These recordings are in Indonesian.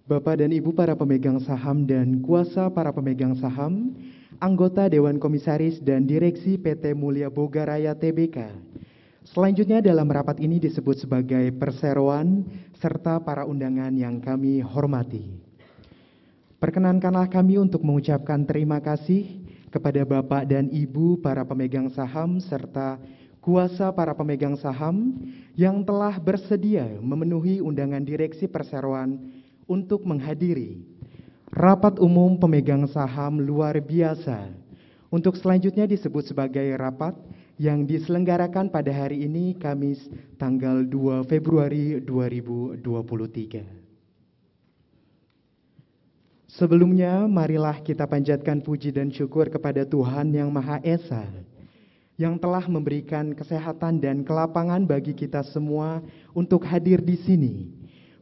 Bapak dan Ibu para pemegang saham dan kuasa para pemegang saham, anggota Dewan Komisaris dan Direksi PT Mulia Boga Raya Tbk. Selanjutnya dalam rapat ini disebut sebagai perseroan serta para undangan yang kami hormati. Perkenankanlah kami untuk mengucapkan terima kasih kepada Bapak dan Ibu para pemegang saham serta kuasa para pemegang saham yang telah bersedia memenuhi undangan direksi perseroan untuk menghadiri rapat umum pemegang saham luar biasa. Untuk selanjutnya disebut sebagai rapat yang diselenggarakan pada hari ini Kamis tanggal 2 Februari 2023. Sebelumnya, marilah kita panjatkan puji dan syukur kepada Tuhan Yang Maha Esa, yang telah memberikan kesehatan dan kelapangan bagi kita semua untuk hadir di sini,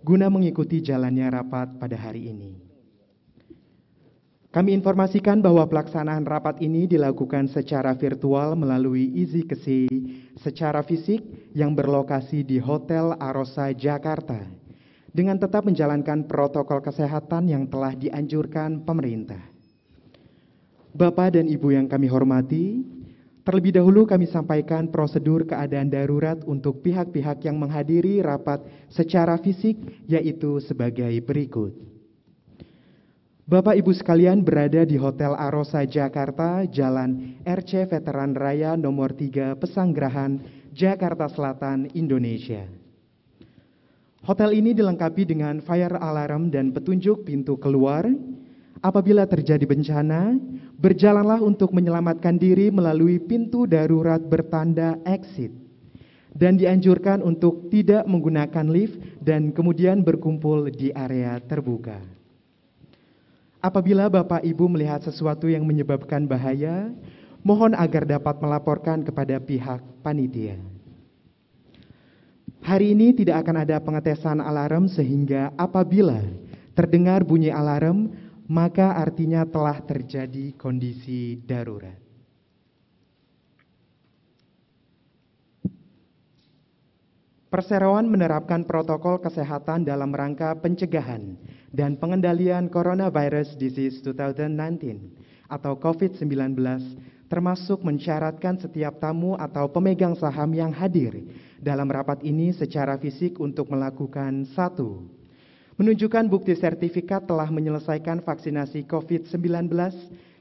guna mengikuti jalannya rapat pada hari ini. Kami informasikan bahwa pelaksanaan rapat ini dilakukan secara virtual melalui EasyKC secara fisik yang berlokasi di Hotel Arosa, Jakarta, dengan tetap menjalankan protokol kesehatan yang telah dianjurkan pemerintah. Bapak dan Ibu yang kami hormati, terlebih dahulu kami sampaikan prosedur keadaan darurat untuk pihak-pihak yang menghadiri rapat secara fisik, yaitu sebagai berikut. Bapak Ibu sekalian berada di Hotel Arosa Jakarta, Jalan RC Veteran Raya nomor 3 Pesanggerahan, Jakarta Selatan, Indonesia. Hotel ini dilengkapi dengan fire alarm dan petunjuk pintu keluar. Apabila terjadi bencana, berjalanlah untuk menyelamatkan diri melalui pintu darurat bertanda exit. Dan dianjurkan untuk tidak menggunakan lift dan kemudian berkumpul di area terbuka. Apabila Bapak Ibu melihat sesuatu yang menyebabkan bahaya, mohon agar dapat melaporkan kepada pihak panitia. Hari ini tidak akan ada pengetesan alarm sehingga apabila terdengar bunyi alarm, maka artinya telah terjadi kondisi darurat. Perseroan menerapkan protokol kesehatan dalam rangka pencegahan dan pengendalian Coronavirus Disease 2019 atau COVID-19, termasuk mensyaratkan setiap tamu atau pemegang saham yang hadir dalam rapat ini secara fisik untuk melakukan 1. Menunjukkan bukti sertifikat telah menyelesaikan vaksinasi COVID-19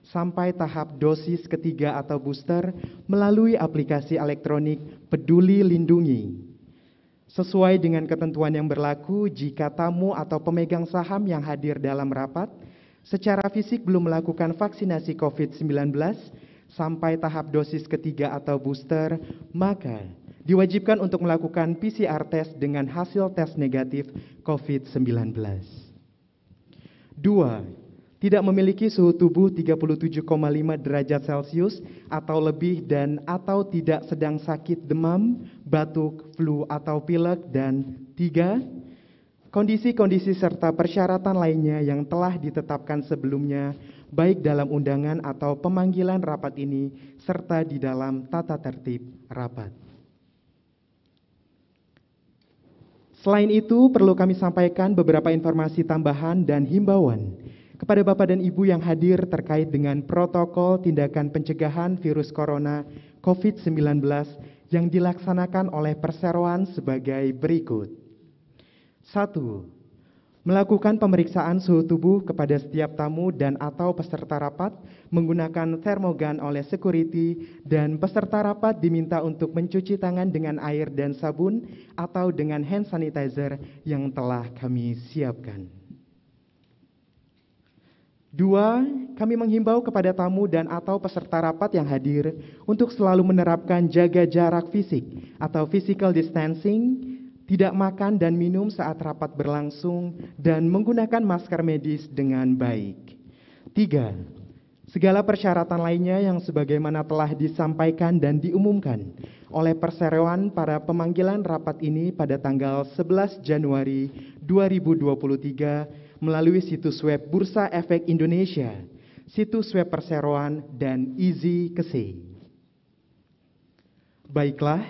sampai tahap dosis ketiga atau booster melalui aplikasi elektronik Peduli Lindungi. Sesuai dengan ketentuan yang berlaku, jika tamu atau pemegang saham yang hadir dalam rapat secara fisik belum melakukan vaksinasi COVID-19 sampai tahap dosis ketiga atau booster, maka diwajibkan untuk melakukan PCR test dengan hasil tes negatif COVID-19. 2. Tidak memiliki suhu tubuh 37,5 derajat Celcius atau lebih dan atau tidak sedang sakit demam, batuk, flu atau pilek. Dan 3. Kondisi-kondisi serta persyaratan lainnya yang telah ditetapkan sebelumnya, baik dalam undangan atau pemanggilan rapat ini, serta di dalam tata tertib rapat. Selain itu, perlu kami sampaikan beberapa informasi tambahan dan himbauan kepada Bapak dan Ibu yang hadir terkait dengan protokol tindakan pencegahan virus corona COVID-19 yang dilaksanakan oleh perseroan sebagai berikut. 1. Melakukan pemeriksaan suhu tubuh kepada setiap tamu dan atau peserta rapat menggunakan termogan oleh security, dan peserta rapat diminta untuk mencuci tangan dengan air dan sabun atau dengan hand sanitizer yang telah kami siapkan. 2. Kami menghimbau kepada tamu dan atau peserta rapat yang hadir untuk selalu menerapkan jaga jarak fisik atau physical distancing, tidak makan dan minum saat rapat berlangsung, dan menggunakan masker medis dengan baik. 3. Segala persyaratan lainnya yang sebagaimana telah disampaikan dan diumumkan oleh perseroan pada pemanggilan rapat ini pada tanggal 11 Januari 2023 melalui situs web Bursa Efek Indonesia, situs web perseroan, dan EasyKC. Baiklah,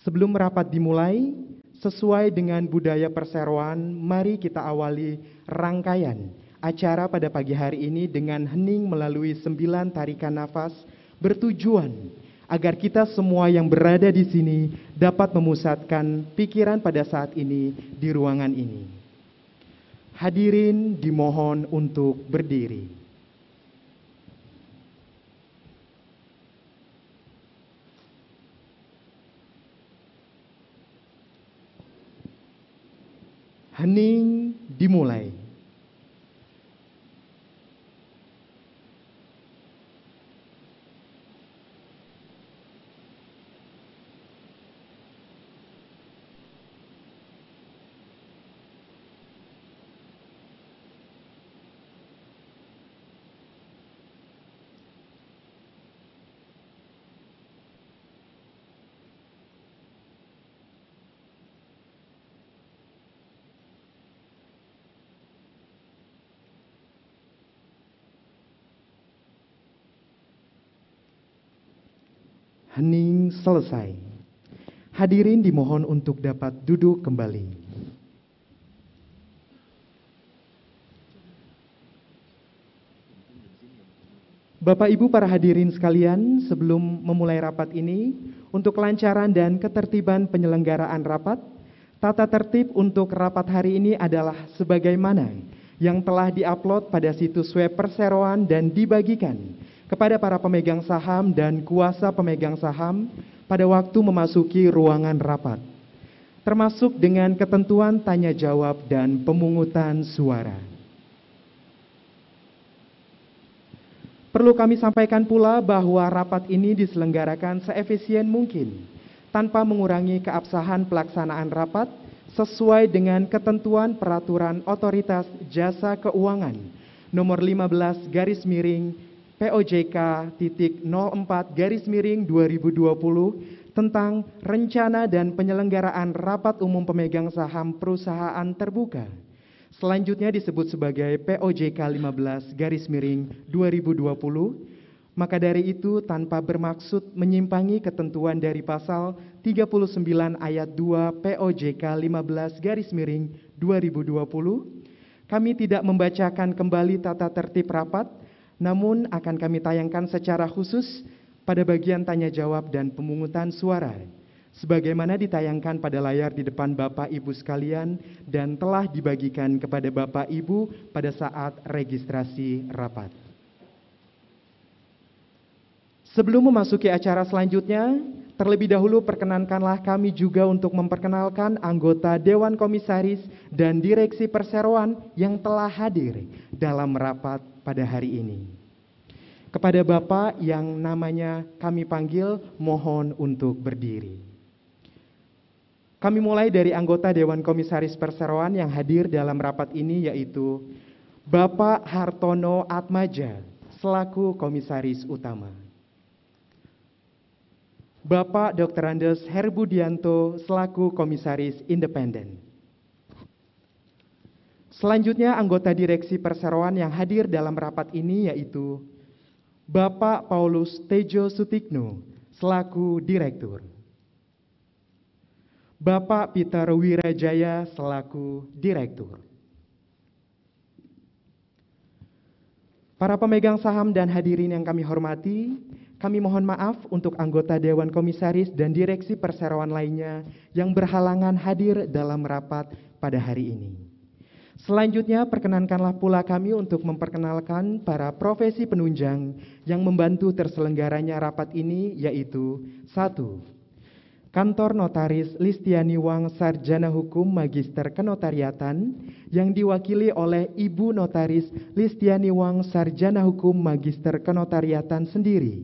sebelum rapat dimulai, Sesuai dengan budaya perseroan, mari kita awali rangkaian acara pada pagi hari ini dengan hening melalui 9 tarikan nafas bertujuan agar kita semua yang berada di sini dapat memusatkan pikiran pada saat ini di ruangan ini. Hadirin dimohon untuk berdiri. Hening dimulai. Hening selesai. Hadirin dimohon untuk dapat duduk kembali. Bapak Ibu para hadirin sekalian, sebelum memulai rapat ini, untuk kelancaran dan ketertiban penyelenggaraan rapat, tata tertib untuk rapat hari ini adalah sebagaimana yang telah diupload pada situs web Perseroan dan dibagikan kepada para pemegang saham dan kuasa pemegang saham pada waktu memasuki ruangan rapat, termasuk dengan ketentuan tanya jawab dan pemungutan suara. Perlu kami sampaikan pula bahwa rapat ini diselenggarakan seefisien mungkin, tanpa mengurangi keabsahan pelaksanaan rapat sesuai dengan ketentuan peraturan Otoritas Jasa Keuangan nomor 15/POJK /04/2020 tentang rencana dan penyelenggaraan rapat umum pemegang saham perusahaan terbuka. Selanjutnya disebut sebagai POJK 15/2020. Maka dari itu tanpa bermaksud menyimpangi ketentuan dari pasal 39 ayat 2 POJK 15/2020, kami tidak membacakan kembali tata tertib rapat, namun akan kami tayangkan secara khusus pada bagian tanya jawab dan pemungutan suara, sebagaimana ditayangkan pada layar di depan Bapak Ibu sekalian dan telah dibagikan kepada Bapak Ibu pada saat registrasi rapat. Sebelum memasuki acara selanjutnya, terlebih dahulu perkenankanlah kami juga untuk memperkenalkan anggota Dewan Komisaris dan Direksi Perseroan yang telah hadir dalam rapat pada hari ini. Kepada Bapak yang namanya kami panggil, mohon untuk berdiri. Kami mulai dari anggota Dewan Komisaris Perseroan yang hadir dalam rapat ini, yaitu Bapak Hartono Atmaja selaku Komisaris Utama, Bapak Dr. Andes Herbudianto selaku Komisaris Independen. Selanjutnya anggota Direksi Perseroan yang hadir dalam rapat ini yaitu Bapak Paulus Tejo Sutikno selaku Direktur, Bapak Peter Wirajaya selaku Direktur. Para pemegang saham dan hadirin yang kami hormati, kami mohon maaf untuk anggota Dewan Komisaris dan Direksi Perseroan lainnya yang berhalangan hadir dalam rapat pada hari ini. Selanjutnya, perkenankanlah pula kami untuk memperkenalkan para profesi penunjang yang membantu terselenggaranya rapat ini, yaitu 1. Kantor Notaris Listiani Wang Sarjana Hukum Magister Kenotariatan yang diwakili oleh Ibu Notaris Listiani Wang Sarjana Hukum Magister Kenotariatan sendiri,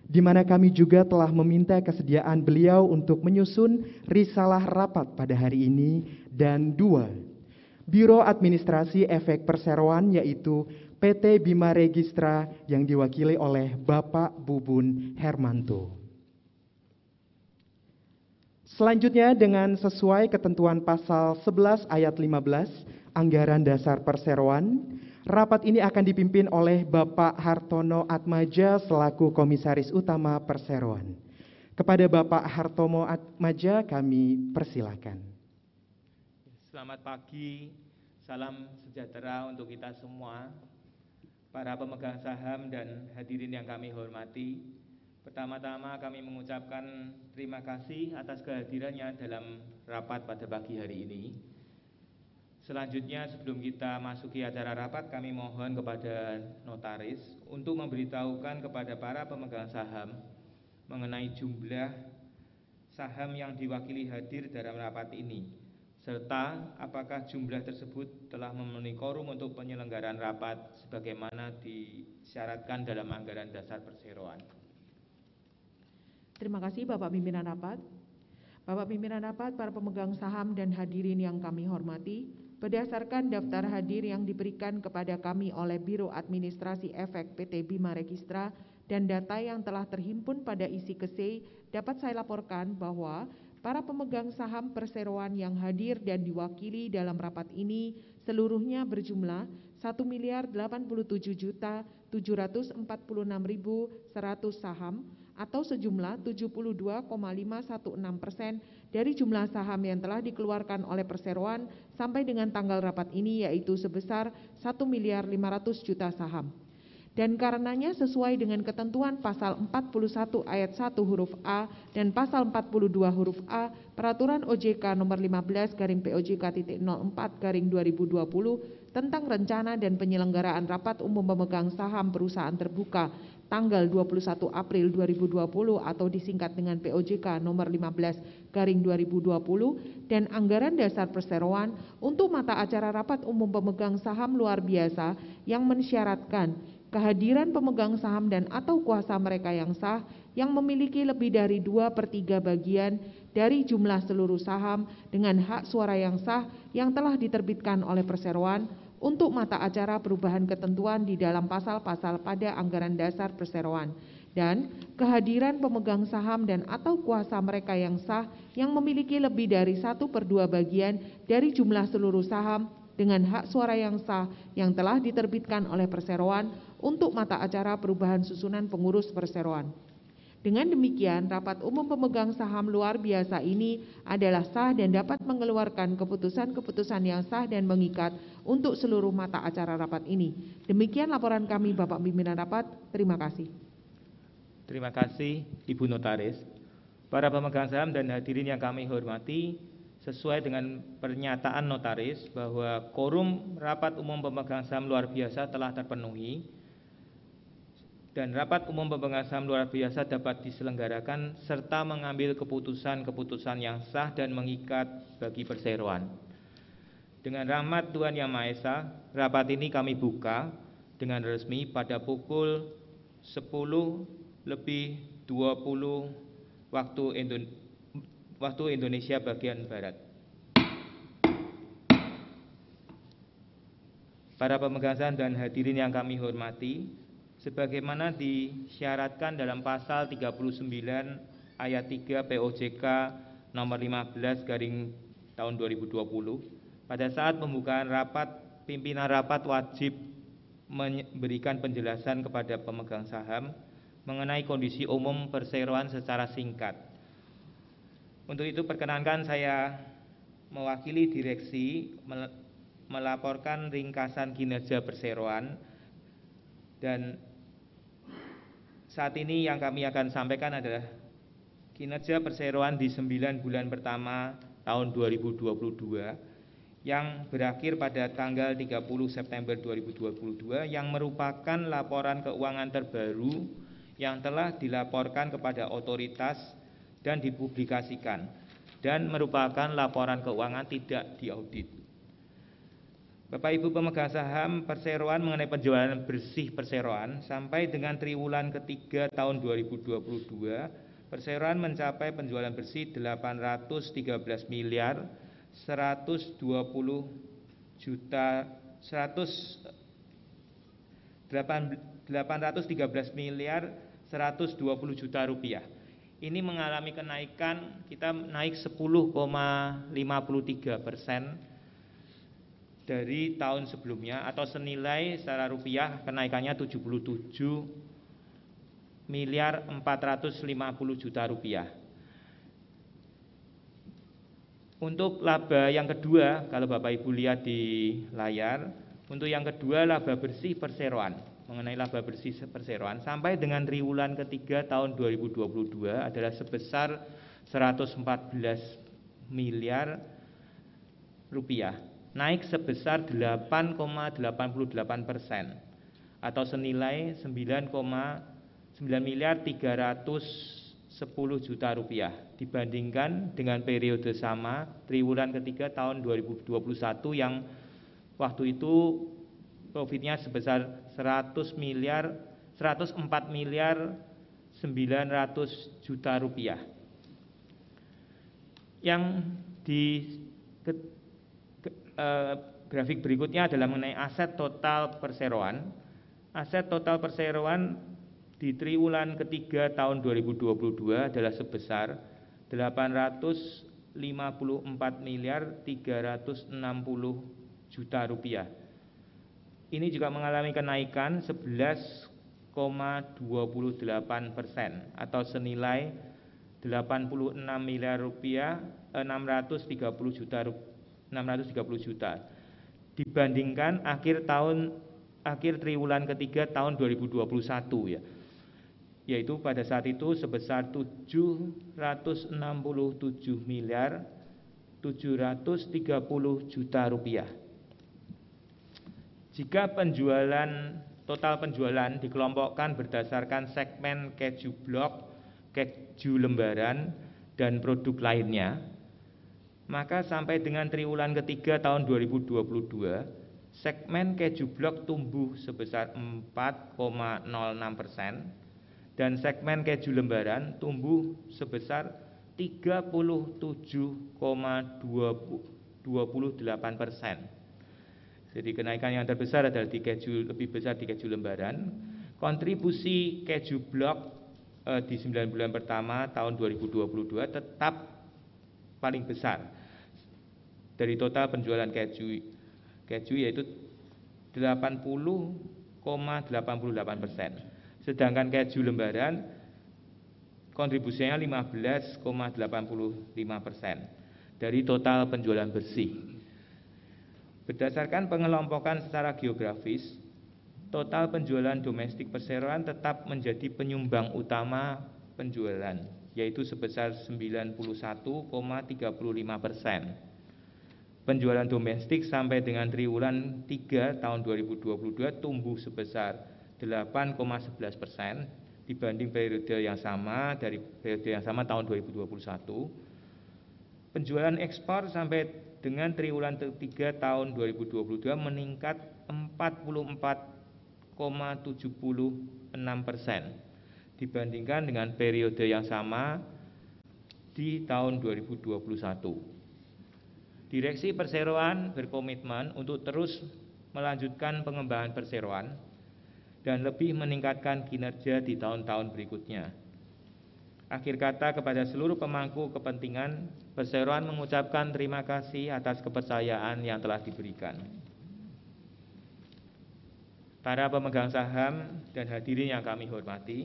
di mana kami juga telah meminta kesediaan beliau untuk menyusun risalah rapat pada hari ini. Dan 2. Biro Administrasi Efek Perseroan yaitu PT Bima Registra yang diwakili oleh Bapak Bubun Hermanto. Selanjutnya dengan sesuai ketentuan pasal 11 ayat 15 Anggaran Dasar Perseroan, rapat ini akan dipimpin oleh Bapak Hartono Atmaja selaku Komisaris Utama Perseroan. Kepada Bapak Hartono Atmaja kami persilakan. Selamat pagi, salam sejahtera untuk kita semua, para pemegang saham dan hadirin yang kami hormati. Pertama-tama kami mengucapkan terima kasih atas kehadirannya dalam rapat pada pagi hari ini. Selanjutnya, sebelum kita masuki acara rapat, kami mohon kepada notaris untuk memberitahukan kepada para pemegang saham mengenai jumlah saham yang diwakili hadir dalam rapat ini, serta apakah jumlah tersebut telah memenuhi quorum untuk penyelenggaraan rapat sebagaimana disyaratkan dalam anggaran dasar perseroan. Terima kasih Bapak Pimpinan Rapat. Bapak Pimpinan Rapat, para pemegang saham dan hadirin yang kami hormati, berdasarkan daftar hadir yang diberikan kepada kami oleh Biro Administrasi Efek PT Bima Registra dan data yang telah terhimpun pada isi KSE, dapat saya laporkan bahwa para pemegang saham perseroan yang hadir dan diwakili dalam rapat ini seluruhnya berjumlah 1.087.746.100 saham atau sejumlah 72,516% dari jumlah saham yang telah dikeluarkan oleh perseroan sampai dengan tanggal rapat ini, yaitu sebesar 1.500.000.000 saham. Dan karenanya sesuai dengan ketentuan pasal 41 ayat 1 huruf A dan pasal 42 huruf A Peraturan OJK nomor 15/POJK.04/2020 tentang rencana dan penyelenggaraan rapat umum pemegang saham perusahaan terbuka tanggal 21 April 2020 atau disingkat dengan POJK nomor 15/2020 dan anggaran dasar perseroan untuk mata acara rapat umum pemegang saham luar biasa yang mensyaratkan kehadiran pemegang saham dan atau kuasa mereka yang sah yang memiliki lebih dari 2/3 bagian dari jumlah seluruh saham dengan hak suara yang sah yang telah diterbitkan oleh perseroan untuk mata acara perubahan ketentuan di dalam pasal-pasal pada anggaran dasar perseroan, dan kehadiran pemegang saham dan atau kuasa mereka yang sah yang memiliki lebih dari 1/2 bagian dari jumlah seluruh saham dengan hak suara yang sah yang telah diterbitkan oleh perseroan untuk mata acara perubahan susunan pengurus perseroan. Dengan demikian, rapat umum pemegang saham luar biasa ini adalah sah dan dapat mengeluarkan keputusan-keputusan yang sah dan mengikat untuk seluruh mata acara rapat ini. Demikian laporan kami, Bapak Pimpinan Rapat. Terima kasih. Terima kasih, Ibu Notaris. Para pemegang saham dan hadirin yang kami hormati, sesuai dengan pernyataan notaris bahwa quorum rapat umum pemegang saham luar biasa telah terpenuhi dan rapat umum pemegang saham luar biasa dapat diselenggarakan serta mengambil keputusan-keputusan yang sah dan mengikat bagi perseroan. Dengan rahmat Tuhan Yang Maha Esa, rapat ini kami buka dengan resmi pada pukul 10:20 waktu Indonesia bagian Barat. Para pemegang saham dan hadirin yang kami hormati, sebagaimana disyaratkan dalam pasal 39 ayat 3 POJK nomor 15/2020, pada saat pembukaan rapat, pimpinan rapat wajib memberikan penjelasan kepada pemegang saham mengenai kondisi umum perseroan secara singkat. Untuk itu perkenankan saya mewakili direksi melaporkan ringkasan kinerja perseroan, dan saat ini yang kami akan sampaikan adalah kinerja perseroan di 9 bulan pertama tahun 2022 yang berakhir pada tanggal 30 September 2022 yang merupakan laporan keuangan terbaru yang telah dilaporkan kepada otoritas dan dipublikasikan dan merupakan laporan keuangan tidak diaudit. Bapak Ibu pemegang saham perseroan mengenai penjualan bersih perseroan sampai dengan triwulan ketiga tahun 2022, perseroan mencapai penjualan bersih 813 miliar 120 juta 813 miliar 120 juta rupiah. Ini mengalami kenaikan, kita naik 10,53% dari tahun sebelumnya, atau senilai secara rupiah kenaikannya 77 miliar 450 juta rupiah. Untuk laba yang kedua, kalau Bapak Ibu lihat di layar, untuk yang kedua laba bersih perseroan. Mengenai laba bersih perseroan sampai dengan triwulan ketiga tahun 2022 adalah sebesar 114 miliar rupiah, naik sebesar 8,88% atau senilai 9 miliar 310 juta rupiah dibandingkan dengan periode sama triwulan ketiga tahun 2021 yang waktu itu profitnya sebesar 104 miliar 900 juta rupiah. Yang di grafik berikutnya adalah mengenai aset total perseroan. Aset total perseroan di triwulan ketiga tahun 2022 adalah sebesar 854 miliar 360 juta rupiah. Ini juga mengalami kenaikan 11,28% atau senilai 86 miliar rupiah 630 juta dibandingkan akhir triwulan ketiga tahun 2021 ya. Yaitu pada saat itu sebesar 767 miliar 730 juta rupiah. Jika total penjualan dikelompokkan berdasarkan segmen keju blok, keju lembaran, dan produk lainnya, maka sampai dengan triwulan ketiga tahun 2022, segmen keju blok tumbuh sebesar 4,06%, dan segmen keju lembaran tumbuh sebesar 37,28%. Jadi kenaikan yang terbesar adalah lebih besar di keju lembaran. Kontribusi keju blok di 9 bulan pertama tahun 2022 tetap paling besar dari total penjualan keju yaitu 80,88%. Sedangkan keju lembaran kontribusinya 15,85% dari total penjualan bersih. Berdasarkan pengelompokan secara geografis, total penjualan domestik perseroan tetap menjadi penyumbang utama penjualan, yaitu sebesar 91,35%. Penjualan domestik sampai dengan triwulan 3 tahun 2022 tumbuh sebesar 8,11% dibanding periode yang sama tahun 2021. Penjualan ekspor sampai dengan triwulan ketiga tahun 2022 meningkat 44,76% dibandingkan dengan periode yang sama di tahun 2021. Direksi Perseroan berkomitmen untuk terus melanjutkan pengembangan perseroan dan lebih meningkatkan kinerja di tahun-tahun berikutnya. Akhir kata kepada seluruh pemangku kepentingan, perseroan mengucapkan terima kasih atas kepercayaan yang telah diberikan. Para pemegang saham dan hadirin yang kami hormati,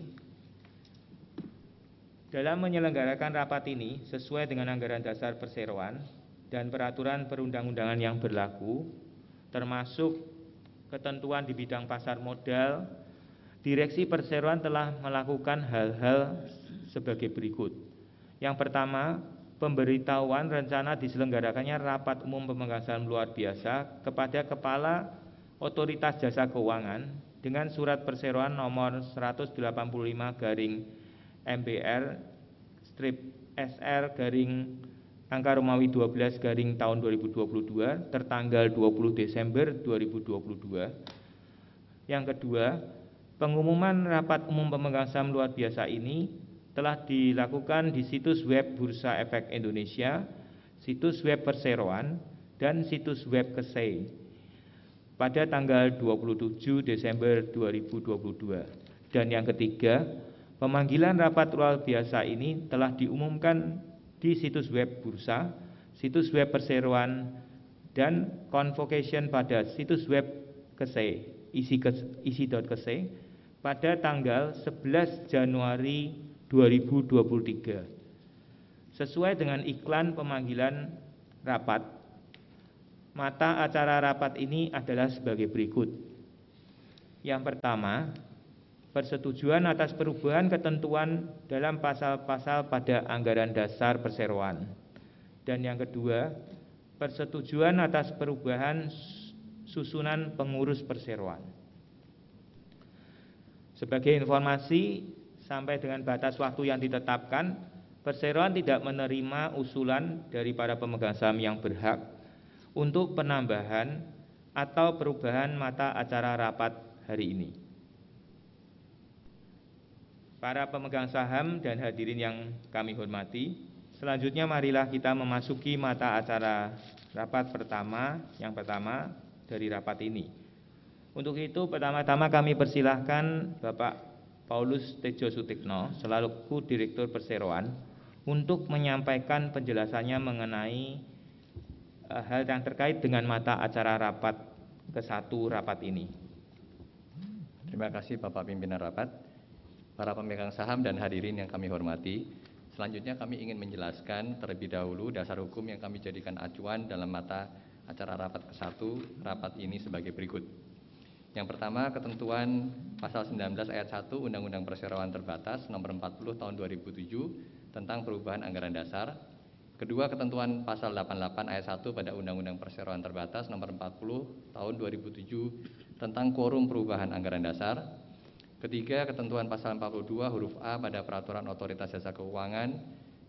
dalam menyelenggarakan rapat ini sesuai dengan anggaran dasar perseroan dan peraturan perundang-undangan yang berlaku, termasuk ketentuan di bidang pasar modal, Direksi Perseroan telah melakukan hal-hal sebagai berikut. Yang pertama, pemberitahuan rencana diselenggarakannya rapat umum pemegang saham luar biasa kepada Kepala Otoritas Jasa Keuangan dengan surat perseroan nomor 185-MBR/SR/ tahun 2022 tertanggal 20 Desember 2022. Yang kedua, pengumuman rapat umum pemegang saham luar biasa ini telah dilakukan di situs web Bursa Efek Indonesia, situs web Perseroan, dan situs web KSEI pada tanggal 27 Desember 2022. Dan yang ketiga, pemanggilan rapat luar biasa ini telah diumumkan di situs web Bursa, situs web Perseroan, dan convocation pada situs web KSEI, isi.ksei pada tanggal 11 Januari 2023. Sesuai dengan iklan pemanggilan rapat. Mata acara rapat ini adalah sebagai berikut. Yang pertama, persetujuan atas perubahan ketentuan dalam pasal-pasal pada anggaran dasar perseroan. Dan yang kedua, persetujuan atas perubahan susunan pengurus perseroan. Sebagai informasi, sampai dengan batas waktu yang ditetapkan, perseroan tidak menerima usulan dari para pemegang saham yang berhak untuk penambahan atau perubahan mata acara rapat hari ini. Para pemegang saham dan hadirin yang kami hormati, selanjutnya marilah kita memasuki mata acara rapat yang pertama dari rapat ini. Untuk itu pertama-tama kami persilahkan Bapak Paulus Tejo Sutikno selaku Direktur Perseroan untuk menyampaikan penjelasannya mengenai hal yang terkait dengan mata acara rapat ke-1 rapat ini. Terima kasih Bapak Pimpinan Rapat, para pemegang saham dan hadirin yang kami hormati. Selanjutnya kami ingin menjelaskan terlebih dahulu dasar hukum yang kami jadikan acuan dalam mata acara rapat ke-1 rapat ini sebagai berikut. Yang pertama, ketentuan pasal 19 ayat 1 Undang-Undang Perseroan Terbatas nomor 40 tahun 2007 tentang perubahan anggaran dasar. Kedua, ketentuan pasal 88 ayat 1 pada Undang-Undang Perseroan Terbatas nomor 40 tahun 2007 tentang quorum perubahan anggaran dasar. Ketiga, ketentuan pasal 42 huruf A pada Peraturan Otoritas Jasa Keuangan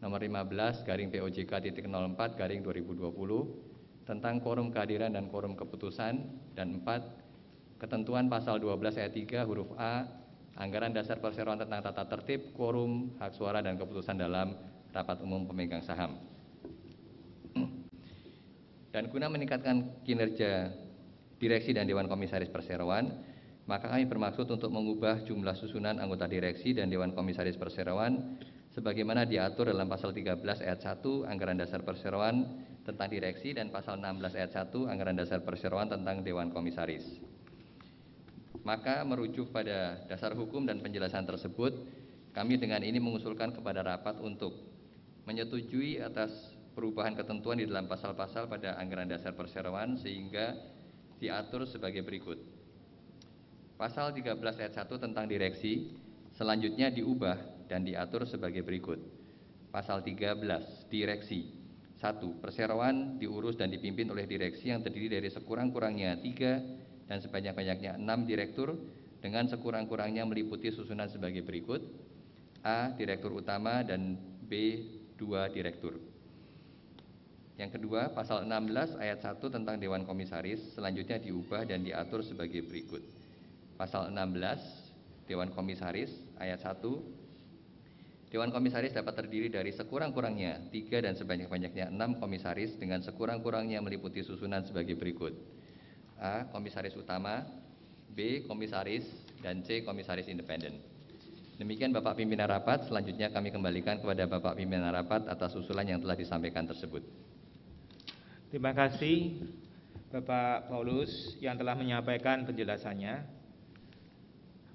nomor 15/POJK.04/2020 tentang quorum kehadiran dan quorum keputusan. Dan 4, ketentuan pasal 12 ayat 3 huruf A Anggaran Dasar Perseroan tentang tata tertib, quorum, hak suara dan keputusan dalam rapat umum pemegang saham. Dan guna meningkatkan kinerja direksi dan Dewan Komisaris Perseroan, maka kami bermaksud untuk mengubah jumlah susunan anggota direksi dan Dewan Komisaris Perseroan sebagaimana diatur dalam pasal 13 ayat 1 Anggaran Dasar Perseroan tentang direksi dan pasal 16 ayat 1 Anggaran Dasar Perseroan tentang Dewan Komisaris. Maka merujuk pada dasar hukum dan penjelasan tersebut, kami dengan ini mengusulkan kepada rapat untuk menyetujui atas perubahan ketentuan di dalam pasal-pasal pada anggaran dasar perseroan sehingga diatur sebagai berikut. Pasal 13 ayat 1 tentang direksi selanjutnya diubah dan diatur sebagai berikut. Pasal 13, direksi. 1. Perseroan diurus dan dipimpin oleh direksi yang terdiri dari sekurang-kurangnya 3 dan sebanyak-banyaknya 6 direktur dengan sekurang-kurangnya meliputi susunan sebagai berikut. A. Direktur utama dan B. 2 direktur. Yang kedua, pasal 16 ayat 1 tentang Dewan Komisaris selanjutnya diubah dan diatur sebagai berikut. Pasal 16 Dewan Komisaris ayat 1, Dewan Komisaris dapat terdiri dari sekurang-kurangnya 3 dan sebanyak-banyaknya 6 komisaris dengan sekurang-kurangnya meliputi susunan sebagai berikut. A. Komisaris utama, B. Komisaris, dan C. Komisaris independen. Demikian Bapak Pimpinan Rapat, selanjutnya kami kembalikan kepada Bapak Pimpinan Rapat atas usulan yang telah disampaikan tersebut. Terima kasih Bapak Paulus yang telah menyampaikan penjelasannya.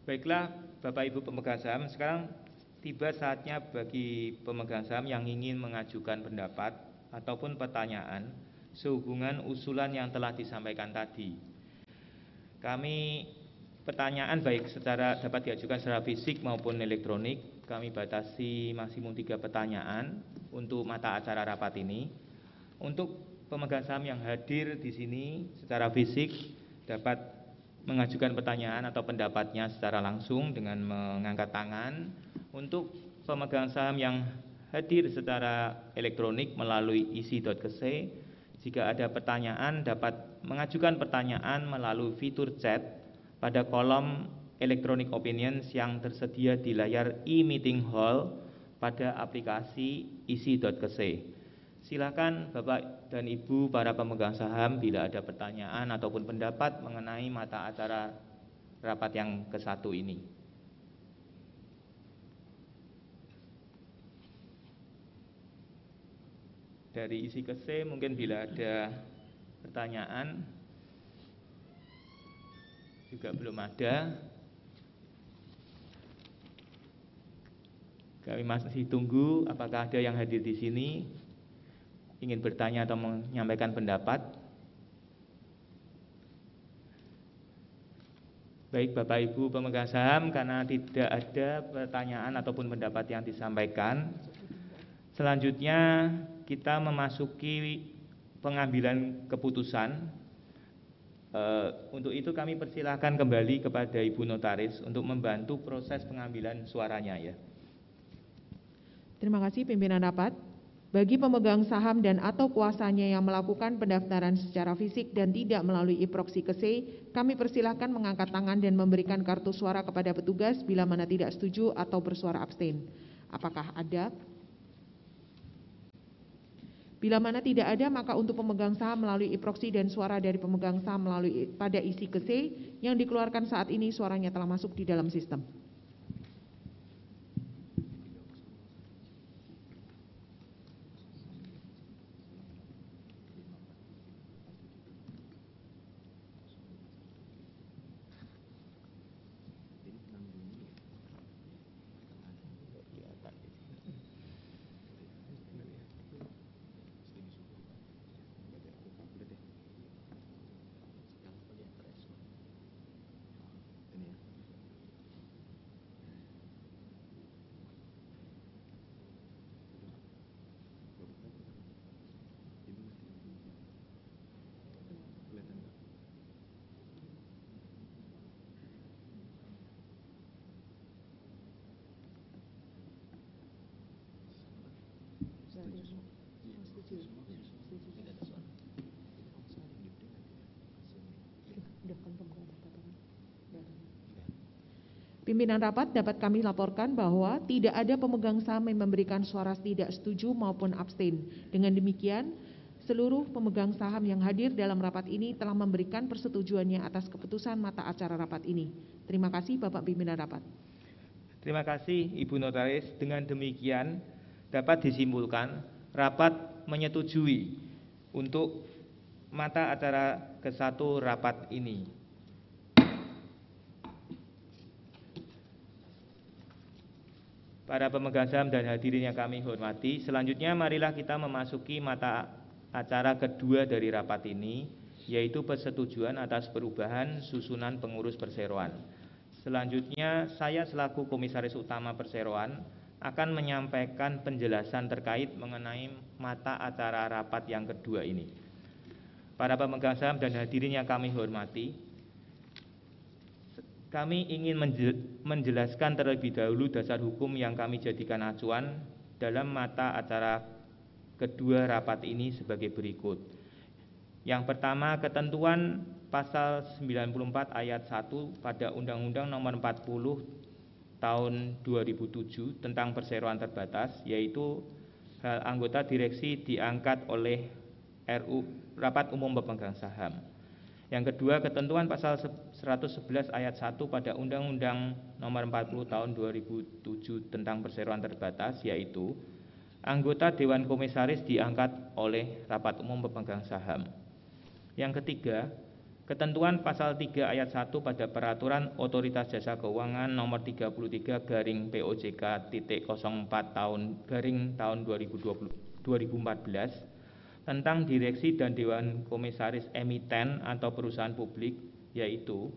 Baiklah Bapak Ibu pemegang saham, sekarang tiba saatnya bagi pemegang saham yang ingin mengajukan pendapat ataupun pertanyaan sehubungan usulan yang telah disampaikan tadi. Pertanyaan baik dapat diajukan secara fisik maupun elektronik. Kami batasi maksimum 3 pertanyaan untuk mata acara rapat ini. Untuk pemegang saham yang hadir di sini secara fisik dapat mengajukan pertanyaan atau pendapatnya secara langsung dengan mengangkat tangan. Untuk pemegang saham yang hadir secara elektronik melalui isi.kese, jika ada pertanyaan dapat mengajukan pertanyaan melalui fitur chat pada kolom electronic opinions yang tersedia di layar e-meeting hall pada aplikasi isi.kese. Silakan Bapak dan Ibu para pemegang saham bila ada pertanyaan ataupun pendapat mengenai mata acara rapat yang ke-1 ini. Dari isi kese mungkin bila ada pertanyaan, juga belum ada. Kami masih tunggu apakah ada yang hadir di sini. ingin bertanya atau menyampaikan pendapat? Baik Bapak Ibu pemegang saham, karena tidak ada pertanyaan ataupun pendapat yang disampaikan, selanjutnya kita memasuki pengambilan keputusan. Untuk itu kami persilahkan kembali kepada Ibu Notaris untuk membantu proses pengambilan suaranya ya. Terima kasih pimpinan rapat. Bagi pemegang saham dan atau kuasanya yang melakukan pendaftaran secara fisik dan tidak melalui e-proxy ke C, kami persilahkan mengangkat tangan dan memberikan kartu suara kepada petugas bila mana tidak setuju atau bersuara abstain. Apakah ada? Bila mana tidak ada, maka untuk pemegang saham melalui e-proxy dan suara dari pemegang saham melalui pada isi ke C yang dikeluarkan saat ini suaranya telah masuk di dalam sistem. Pimpinan rapat dapat kami laporkan bahwa tidak ada pemegang saham yang memberikan suara tidak setuju maupun abstain. Dengan demikian, seluruh pemegang saham yang hadir dalam rapat ini telah memberikan persetujuannya atas keputusan mata acara rapat ini. Terima kasih Bapak Pimpinan Rapat. Terima kasih Ibu Notaris. Dengan demikian dapat disimpulkan rapat menyetujui untuk mata acara ke-1 rapat ini. Para pemegang saham dan hadirin yang kami hormati, selanjutnya marilah kita memasuki mata acara kedua dari rapat ini, yaitu persetujuan atas perubahan susunan pengurus perseroan. Selanjutnya saya selaku Komisaris Utama Perseroan akan menyampaikan penjelasan terkait mengenai mata acara rapat yang kedua ini. Para pemegang saham dan hadirin yang kami hormati, kami ingin menjelaskan terlebih dahulu dasar hukum yang kami jadikan acuan dalam mata acara kedua rapat ini sebagai berikut. Yang pertama, ketentuan pasal 94 ayat 1 pada Undang-Undang Nomor 40 Tahun 2007 tentang perseroan terbatas, yaitu hal anggota direksi diangkat oleh RU Rapat Umum Pemegang Saham. Yang kedua, ketentuan pasal 111 ayat 1 pada Undang-Undang Nomor 40 Tahun 2007 tentang perseroan terbatas, yaitu anggota Dewan Komisaris diangkat oleh Rapat Umum Pemegang Saham. Yang ketiga, ketentuan pasal 3 ayat 1 pada Peraturan Otoritas Jasa Keuangan Nomor 33 garing POJK.04 tahun 2014 tentang direksi dan dewan komisaris emiten atau perusahaan publik, yaitu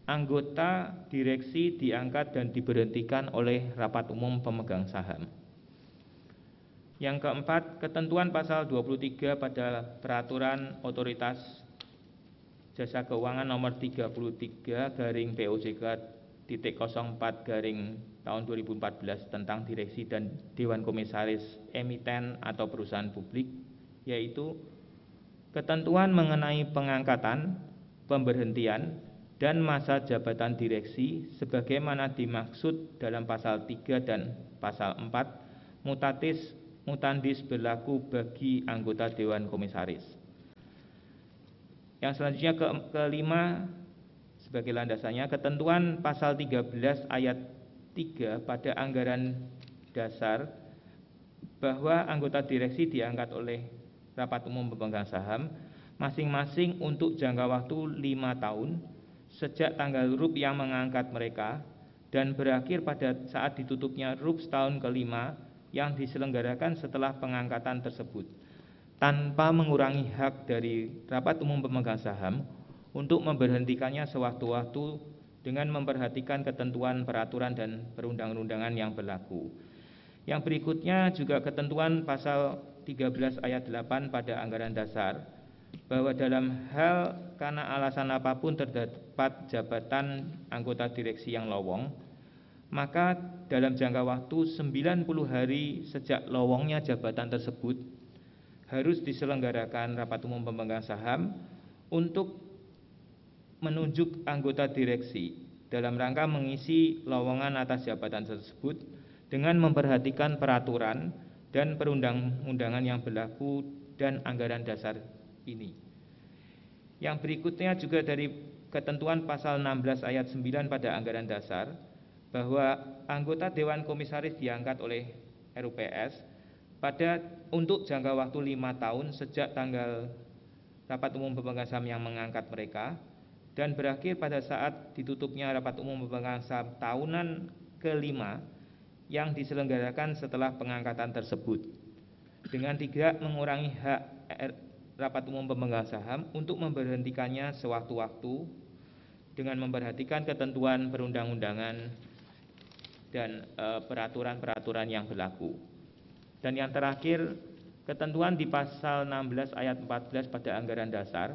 anggota direksi diangkat dan diberhentikan oleh Rapat Umum Pemegang Saham. Yang keempat, ketentuan pasal 23 pada Peraturan Otoritas Jasa Keuangan Nomor 33 garing POJK.04 garing tahun 2014 tentang direksi dan dewan komisaris emiten atau perusahaan publik, yaitu ketentuan mengenai pengangkatan, pemberhentian, dan masa jabatan direksi sebagaimana dimaksud dalam pasal 3 dan pasal 4 mutatis mutandis berlaku bagi anggota Dewan Komisaris. Yang selanjutnya kelima sebagai landasannya, ketentuan pasal 13 ayat 3 pada anggaran dasar bahwa anggota direksi diangkat oleh Rapat Umum Pemegang Saham masing-masing untuk jangka waktu 5 tahun sejak tanggal RUP yang mengangkat mereka dan berakhir pada saat ditutupnya RUP setahun kelima yang diselenggarakan setelah pengangkatan tersebut. tanpa mengurangi hak dari rapat umum pemegang saham untuk memberhentikannya sewaktu-waktu dengan memperhatikan ketentuan peraturan dan perundang-undangan yang berlaku. Yang berikutnya juga ketentuan pasal 13 ayat 8 pada anggaran dasar, bahwa dalam hal karena alasan apapun terdapat jabatan anggota direksi yang lowong, maka dalam jangka waktu 90 hari sejak lowongnya jabatan tersebut harus diselenggarakan rapat umum pemegang saham untuk menunjuk anggota direksi dalam rangka mengisi lowongan atas jabatan tersebut dengan memperhatikan peraturan dan perundang-undangan yang berlaku dan anggaran dasar ini. Yang berikutnya juga dari ketentuan pasal 16 ayat 9 pada anggaran dasar, bahwa anggota Dewan Komisaris diangkat oleh RUPS untuk jangka waktu 5 tahun sejak tanggal rapat umum pemegang saham yang mengangkat mereka, dan berakhir pada saat ditutupnya rapat umum pemegang saham tahunan ke-5 yang diselenggarakan setelah pengangkatan tersebut, dengan tidak mengurangi hak rapat umum pemegang saham untuk memberhentikannya sewaktu-waktu dengan memperhatikan ketentuan perundang-undangan dan peraturan-peraturan yang berlaku. Dan yang terakhir, ketentuan di pasal 16 ayat 14 pada anggaran dasar,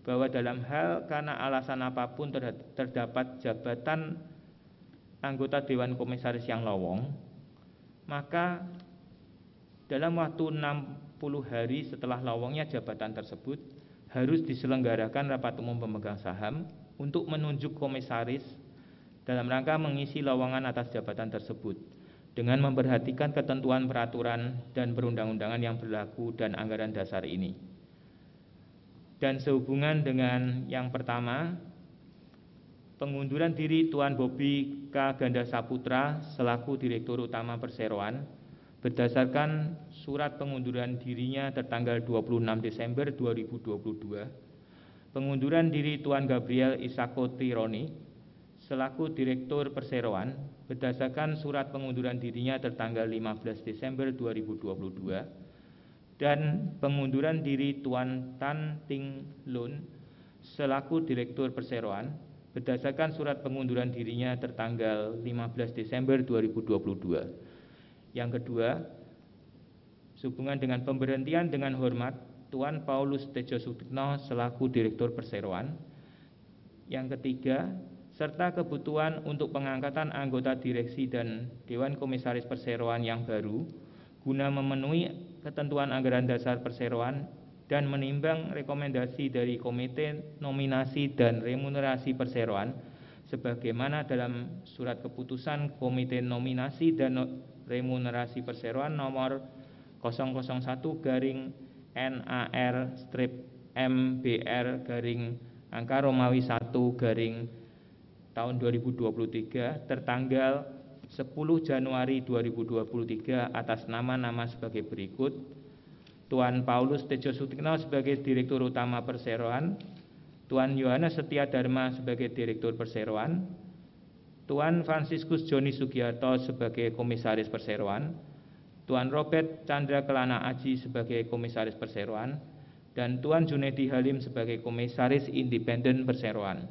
bahwa dalam hal karena alasan apapun terdapat jabatan anggota Dewan Komisaris yang lowong, maka dalam waktu 60 hari setelah lowongnya jabatan tersebut harus diselenggarakan rapat umum pemegang saham untuk menunjuk komisaris dalam rangka mengisi lowongan atas jabatan tersebut dengan memperhatikan ketentuan peraturan dan perundang-undangan yang berlaku dan anggaran dasar ini. Dan sehubungan dengan yang pertama, pengunduran diri Tuan Bobi K. Ganda Saputra selaku Direktur Utama Perseroan berdasarkan surat pengunduran dirinya tertanggal 26 Desember 2022, pengunduran diri Tuan Gabriel Isako Tironi selaku Direktur Perseroan berdasarkan surat pengunduran dirinya tertanggal 15 Desember 2022, dan pengunduran diri Tuan Tan Ting Lun selaku Direktur Perseroan berdasarkan surat pengunduran dirinya tertanggal 15 Desember 2022. Yang kedua, sehubungan dengan pemberhentian dengan hormat Tuan Paulus Tejo Sutikno selaku Direktur Perseroan. Yang ketiga, serta kebutuhan untuk pengangkatan anggota direksi dan Dewan Komisaris Perseroan yang baru guna memenuhi ketentuan anggaran dasar Perseroan dan menimbang rekomendasi dari Komite Nominasi dan Remunerasi Perseroan sebagaimana dalam surat keputusan Komite Nominasi dan Remunerasi Perseroan nomor 001/MBR/angka Romawi 1 tahun 2023 tertanggal 10 Januari 2023 atas nama-nama sebagai berikut: Tuan Paulus Tejo Sutikno sebagai Direktur Utama Perseroan, Tuan Yohanes Setia Dharma sebagai Direktur Perseroan, Tuan Fransiskus Joni Sugiarto sebagai Komisaris Perseroan, Tuan Robert Chandra Kelana Aji sebagai Komisaris Perseroan, dan Tuan Junedi Halim sebagai Komisaris Independen Perseroan.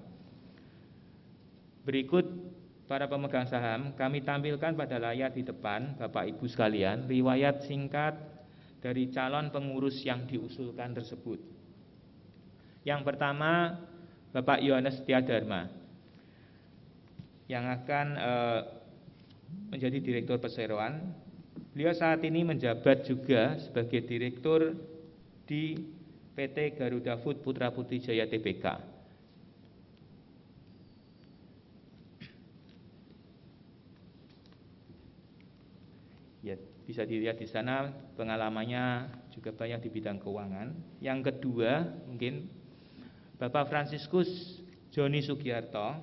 Berikut para pemegang saham, kami tampilkan pada layar di depan, Bapak Ibu sekalian, riwayat singkat dari calon pengurus yang diusulkan tersebut. Yang pertama, Bapak Yohanes Setia Dharma, yang akan menjadi Direktur Perseroan. Beliau saat ini menjabat juga sebagai Direktur di PT Garuda Food Putra Putri Jaya Tbk. Ya, bisa dilihat di sana pengalamannya juga banyak di bidang keuangan. Yang kedua, mungkin Bapak Fransiskus Joni Sugiarto.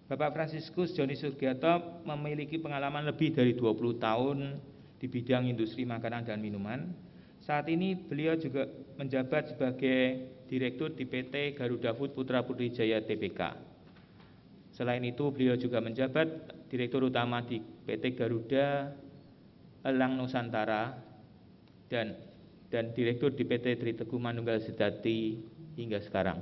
Bapak Fransiskus Joni Sugiarto memiliki pengalaman lebih dari 20 tahun di bidang industri makanan dan minuman. Saat ini beliau juga menjabat sebagai Direktur di PT Garuda Food Putra Putri Jaya Tbk. Selain itu, beliau juga menjabat Direktur Utama di PT Garuda Elang Nusantara dan dan Direktur di PT Tri Teguh Manunggal Sejati hingga sekarang.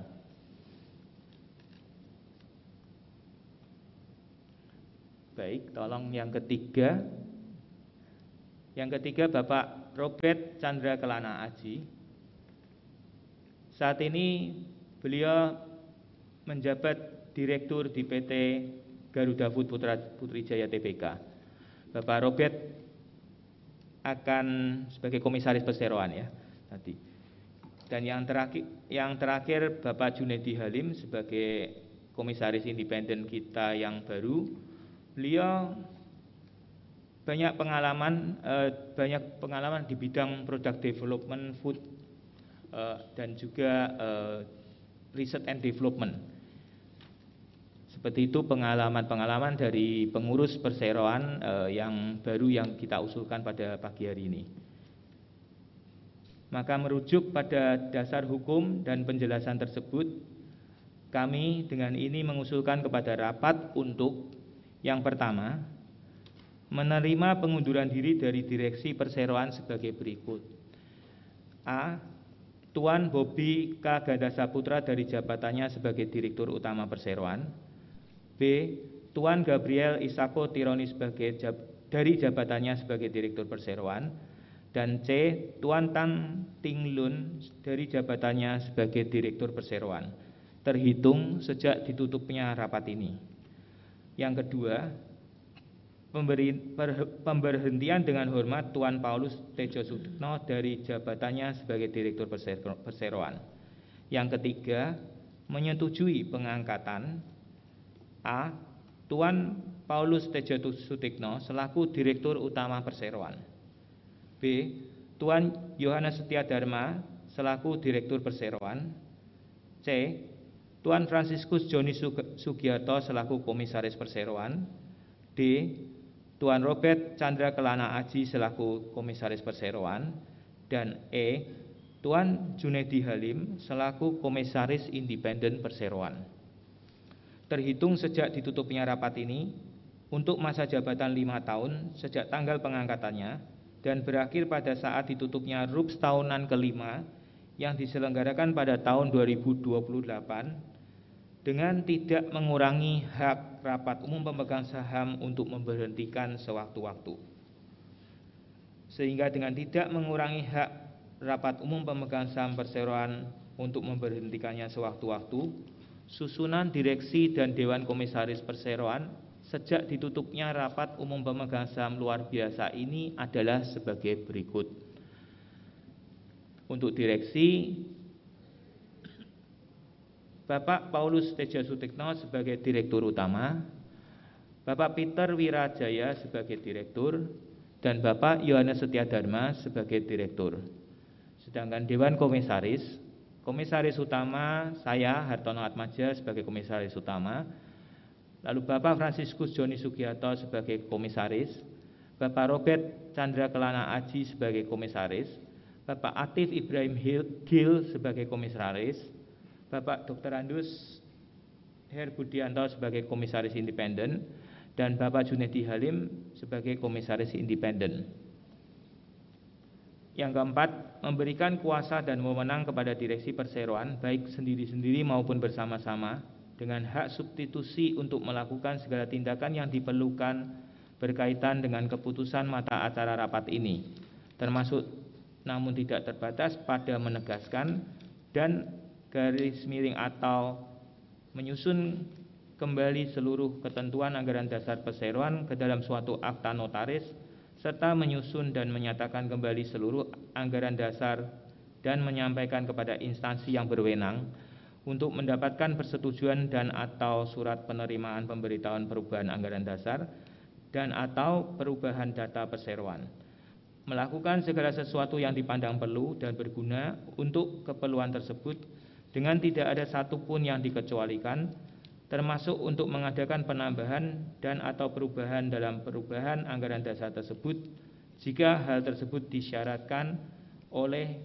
Baik, tolong yang ketiga. Yang ketiga Bapak Robert Chandra Kelana Aji. Saat ini beliau menjabat Direktur di PT Garuda Food Putri Jaya Tbk. Bapak Robert akan sebagai komisaris perseroan ya tadi. Dan yang terakhir Bapak Junedi Halim sebagai komisaris independen kita yang baru. Beliau banyak pengalaman di bidang product development, food dan juga research and development. Seperti itu pengalaman dari pengurus perseroan yang baru yang kita usulkan pada pagi hari ini. Maka merujuk pada dasar hukum dan penjelasan tersebut, kami dengan ini mengusulkan kepada rapat untuk yang pertama, menerima pengunduran diri dari direksi perseroan sebagai berikut. A. Tuan Bobi K. Gandasaputra dari jabatannya sebagai Direktur Utama Perseroan. B. Tuan Gabriel Isako Tironi dari jabatannya sebagai Direktur Perseroan. Dan C. Tuan Tan Tinglun dari jabatannya sebagai Direktur Perseroan, terhitung sejak ditutupnya rapat ini. Yang kedua, pemberhentian dengan hormat Tuan Paulus Tejo Sutikno dari jabatannya sebagai Direktur Perseroan. Yang ketiga, menyetujui pengangkatan A. Tuan Paulus Tejo Sutikno selaku Direktur Utama Perseroan. B. Tuan Yohanes Setiadharma selaku Direktur Perseroan. C. Tuan Fransiskus Joni Sugiarto selaku Komisaris Perseroan. D. Tuan Robert Chandra Kelana Aji selaku Komisaris Perseroan. Dan E. Tuan Junedi Halim selaku Komisaris Independen Perseroan. Terhitung sejak ditutupnya rapat ini untuk masa jabatan 5 tahun sejak tanggal pengangkatannya dan berakhir pada saat ditutupnya RUPS tahunan kelima yang diselenggarakan pada tahun 2028 dengan tidak mengurangi hak rapat umum pemegang saham untuk memberhentikan sewaktu-waktu. Sehingga dengan tidak mengurangi hak rapat umum pemegang saham perseroan untuk memberhentikannya sewaktu-waktu, susunan direksi dan Dewan Komisaris Perseroan sejak ditutupnya rapat umum pemegang saham luar biasa ini adalah sebagai berikut. Untuk direksi, Bapak Paulus Tejo Sutikno sebagai Direktur Utama, Bapak Peter Wirajaya sebagai Direktur, dan Bapak Yohanes Setiadharma sebagai Direktur. Sedangkan Dewan Komisaris, Komisaris Utama saya Hartono Atmaja sebagai Komisaris Utama, lalu Bapak Fransiskus Joni Sugiarto sebagai Komisaris, Bapak Robert Chandra Kelana Aji sebagai Komisaris, Bapak Atif Ibrahim Gil sebagai Komisaris, Bapak Dr. Andus Herbudianto sebagai Komisaris Independen, dan Bapak Junedi Halim sebagai Komisaris Independen. Yang keempat, memberikan kuasa dan wewenang kepada direksi perseroan baik sendiri-sendiri maupun bersama-sama dengan hak substitusi untuk melakukan segala tindakan yang diperlukan berkaitan dengan keputusan mata acara rapat ini, termasuk namun tidak terbatas pada menegaskan dan garis miring atau menyusun kembali seluruh ketentuan anggaran dasar perseroan ke dalam suatu akta notaris, serta menyusun dan menyatakan kembali seluruh anggaran dasar dan menyampaikan kepada instansi yang berwenang untuk mendapatkan persetujuan dan atau surat penerimaan pemberitahuan perubahan anggaran dasar dan atau perubahan data perseroan. Melakukan segala sesuatu yang dipandang perlu dan berguna untuk keperluan tersebut dengan tidak ada satupun yang dikecualikan, termasuk untuk mengadakan penambahan dan atau perubahan dalam perubahan anggaran dasar tersebut jika hal tersebut disyaratkan oleh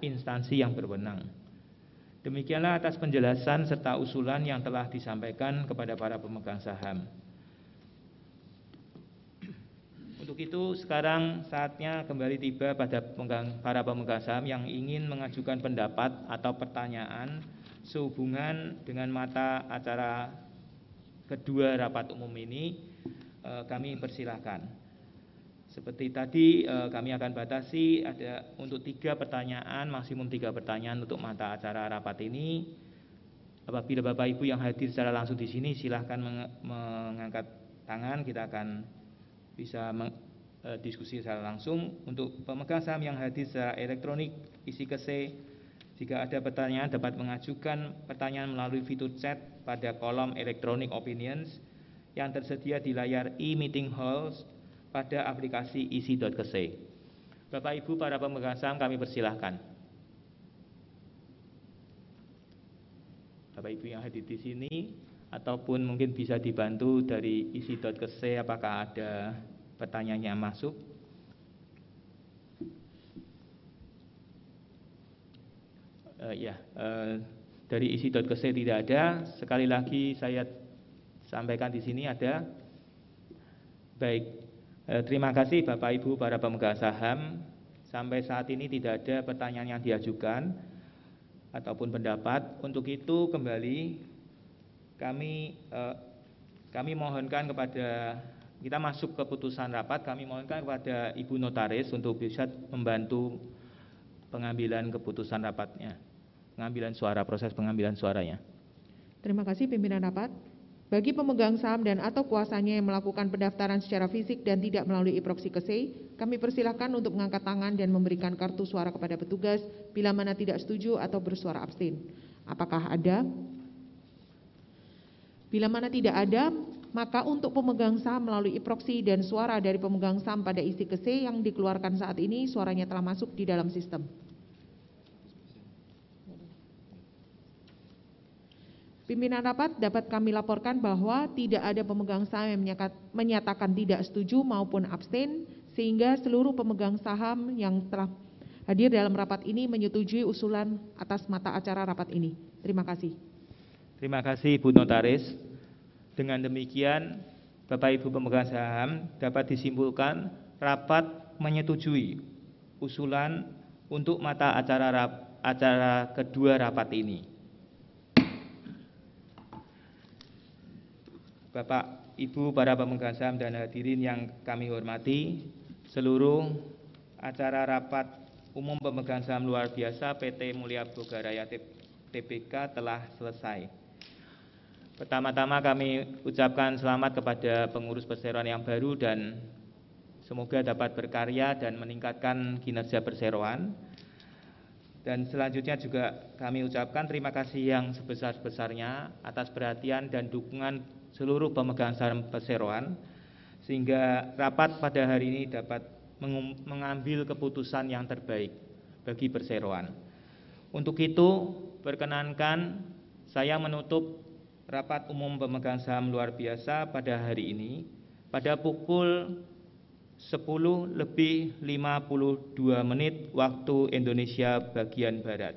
instansi yang berwenang. Demikianlah atas penjelasan serta usulan yang telah disampaikan kepada para pemegang saham. Untuk Untuk itu sekarang saatnya kembali tiba pada para pemegang saham yang ingin mengajukan pendapat atau pertanyaan sehubungan dengan mata acara kedua rapat umum ini. Kami persilahkan. Seperti tadi kami akan batasi ada untuk 3 pertanyaan, maksimum 3 pertanyaan untuk mata acara rapat ini. Apabila Bapak Ibu yang hadir secara langsung di sini silahkan mengangkat tangan, kita akan bisa diskusi secara langsung. Untuk pemegang saham yang hadir secara elektronik isi KC, jika ada pertanyaan dapat mengajukan pertanyaan melalui fitur chat pada kolom electronic opinions yang tersedia di layar e-meeting halls pada aplikasi isi.kc. Bapak Ibu para pemegang saham kami persilahkan. Bapak Ibu yang hadir di sini ataupun mungkin bisa dibantu dari isi.kc apakah ada pertanyaan yang masuk. Dari isi.kc tidak ada. Sekali lagi saya sampaikan di sini ada. Baik, terima kasih Bapak Ibu para pemegang saham. Sampai saat ini tidak ada pertanyaan yang diajukan ataupun pendapat. Untuk itu kembali kami mohonkan kepada, kita masuk ke putusan rapat, kami mohonkan kepada Ibu Notaris untuk bisa membantu pengambilan keputusan rapatnya, proses pengambilan suaranya. Terima kasih pimpinan rapat. Bagi pemegang saham dan atau kuasanya yang melakukan pendaftaran secara fisik dan tidak melalui e-proxy KC, kami persilahkan untuk mengangkat tangan dan memberikan kartu suara kepada petugas bila mana tidak setuju atau bersuara abstain. Apakah ada? Bila mana tidak ada, maka untuk pemegang saham melalui e-proxy dan suara dari pemegang saham pada isi KC yang dikeluarkan saat ini, suaranya telah masuk di dalam sistem. Pimpinan rapat dapat kami laporkan bahwa tidak ada pemegang saham yang menyatakan tidak setuju maupun abstain, sehingga seluruh pemegang saham yang telah hadir dalam rapat ini menyetujui usulan atas mata acara rapat ini. Terima kasih. Terima kasih Ibu Notaris. Dengan demikian, Bapak Ibu pemegang saham dapat disimpulkan rapat menyetujui usulan untuk mata acara kedua rapat ini. Bapak, Ibu, para pemegang saham dan hadirin yang kami hormati, seluruh acara rapat umum pemegang saham luar biasa PT Mulia Bogaraya Tbk telah selesai. Pertama-tama kami ucapkan selamat kepada pengurus perseroan yang baru dan semoga dapat berkarya dan meningkatkan kinerja perseroan. Dan selanjutnya juga kami ucapkan terima kasih yang sebesar-besarnya atas perhatian dan dukungan seluruh pemegang saham perseroan, sehingga rapat pada hari ini dapat mengambil keputusan yang terbaik bagi perseroan. Untuk itu, perkenankan saya menutup rapat umum pemegang saham luar biasa pada hari ini pada pukul 10:52 waktu Indonesia bagian Barat.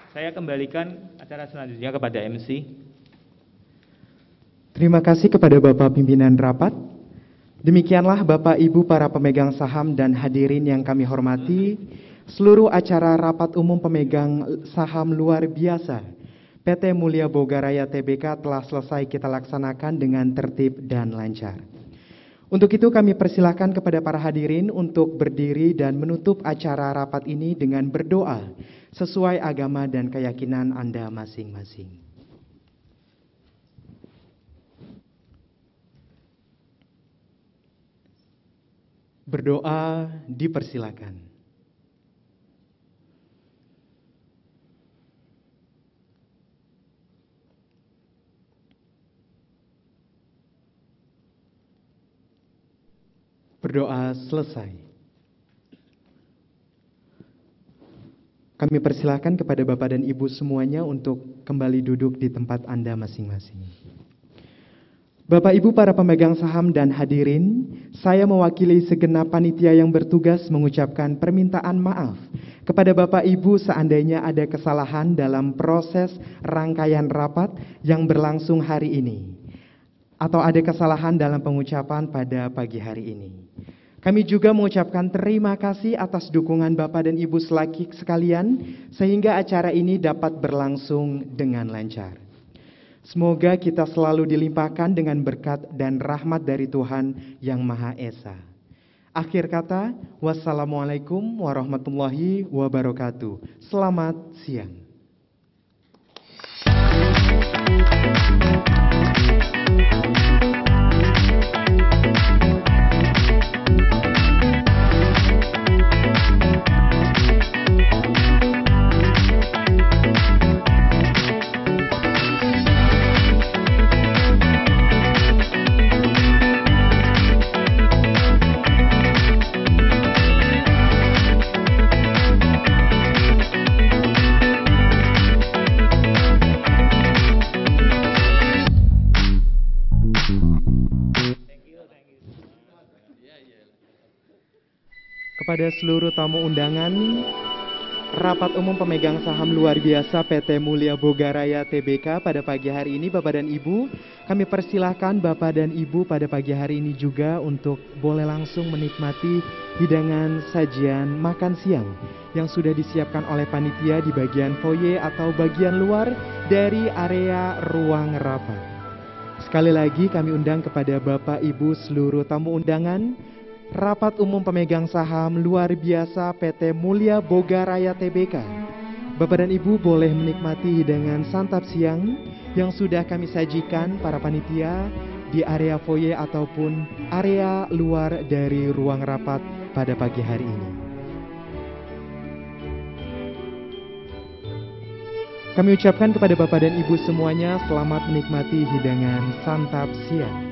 Saya kembalikan acara selanjutnya kepada MC. Terima kasih kepada Bapak Pimpinan Rapat. Demikianlah Bapak Ibu para pemegang saham dan hadirin yang kami hormati, seluruh acara rapat umum pemegang saham luar biasa PT Mulia Bogaraya Tbk telah selesai kita laksanakan dengan tertib dan lancar. Untuk itu kami persilahkan kepada para hadirin untuk berdiri dan menutup acara rapat ini dengan berdoa sesuai agama dan keyakinan Anda masing-masing. Berdoa dipersilakan. Berdoa selesai. Kami persilahkan kepada Bapak dan Ibu semuanya untuk kembali duduk di tempat Anda masing-masing. Bapak Ibu para pemegang saham dan hadirin, saya mewakili segenap panitia yang bertugas mengucapkan permintaan maaf Kepada Bapak Ibu, seandainya ada kesalahan dalam proses rangkaian rapat yang berlangsung hari ini, atau ada kesalahan dalam pengucapan pada pagi hari ini, kami juga mengucapkan terima kasih atas dukungan Bapak dan Ibu sekalian, sehingga acara ini dapat berlangsung dengan lancar. Semoga kita selalu dilimpahkan dengan berkat dan rahmat dari Tuhan Yang Maha Esa. Akhir kata, wassalamualaikum warahmatullahi wabarakatuh. Selamat siang. Kepada seluruh tamu undangan, rapat umum pemegang saham luar biasa PT Mulia Bogaraya Tbk pada pagi hari ini, Bapak dan Ibu, kami persilahkan Bapak dan Ibu pada pagi hari ini juga untuk boleh langsung menikmati hidangan sajian makan siang yang sudah disiapkan oleh panitia di bagian foyer atau bagian luar dari area ruang rapat. Sekali lagi kami undang kepada Bapak Ibu seluruh tamu undangan, rapat umum pemegang saham luar biasa PT Mulia Bogaraya Tbk. Bapak dan Ibu boleh menikmati hidangan santap siang yang sudah kami sajikan para panitia di area foyer ataupun area luar dari ruang rapat pada pagi hari ini. Kami ucapkan kepada Bapak dan Ibu semuanya selamat menikmati hidangan santap siang.